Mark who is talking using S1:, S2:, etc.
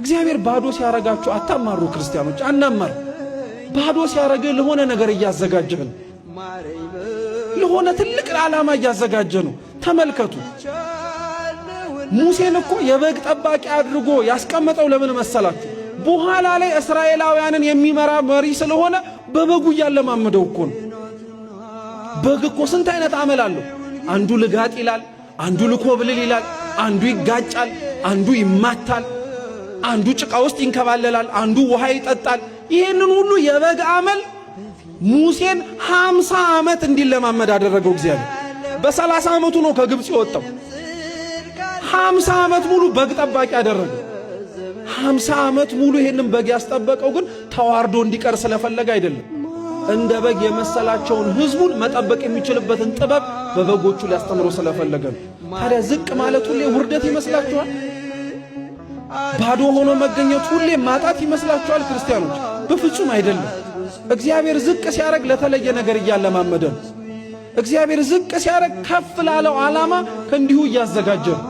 S1: እግዚአብሔር ባዶ ሲያረጋችሁ አታማሩ ክርስቲያኖች፣ አናማር። ባዶ ሲያረገ ለሆነ ነገር እያዘጋጀህ ነው፣ ለሆነ ትልቅ ዓላማ እያዘጋጀ ነው። ተመልከቱ፣ ሙሴን እኮ የበግ ጠባቂ አድርጎ ያስቀመጠው ለምን መሰላችሁ? በኋላ ላይ እስራኤላውያንን የሚመራ መሪ ስለሆነ በበጉ እያለማመደው እኮ ነው። በግ እኮ ስንት አይነት አመል አለው። አንዱ ልጋጥ ይላል፣ አንዱ ልኮብልል ይላል፣ አንዱ ይጋጫል፣ አንዱ ይማታል፣ አንዱ ጭቃ ውስጥ ይንከባለላል፣ አንዱ ውሃ ይጠጣል። ይሄንን ሁሉ የበግ አመል ሙሴን 50 ዓመት እንዲለማመድ አደረገው እግዚአብሔር። በ30 ዓመቱ ነው ከግብጽ የወጣው። 50 ዓመት ሙሉ በግ ጠባቂ አደረገው። 50 ዓመት ሙሉ ይሄንን በግ ያስጠበቀው ግን ተዋርዶ እንዲቀር ስለፈለገ አይደለም። እንደ በግ የመሰላቸውን ህዝቡን መጠበቅ የሚችልበትን ጥበብ በበጎቹ ሊያስተምሮ ስለፈለገ ነው። ታዲያ ዝቅ ማለት ሁሌ ውርደት ይመስላችኋል? ባዶ ሆኖ መገኘት ሁሌ ማጣት ይመስላችኋል? ክርስቲያኖች በፍጹም አይደለም። እግዚአብሔር ዝቅ ሲያረግ ለተለየ ነገር እያለማመደ ነው። እግዚአብሔር ዝቅ ሲያረግ ከፍ ላለው ዓላማ ከእንዲሁ እያዘጋጀ ነው።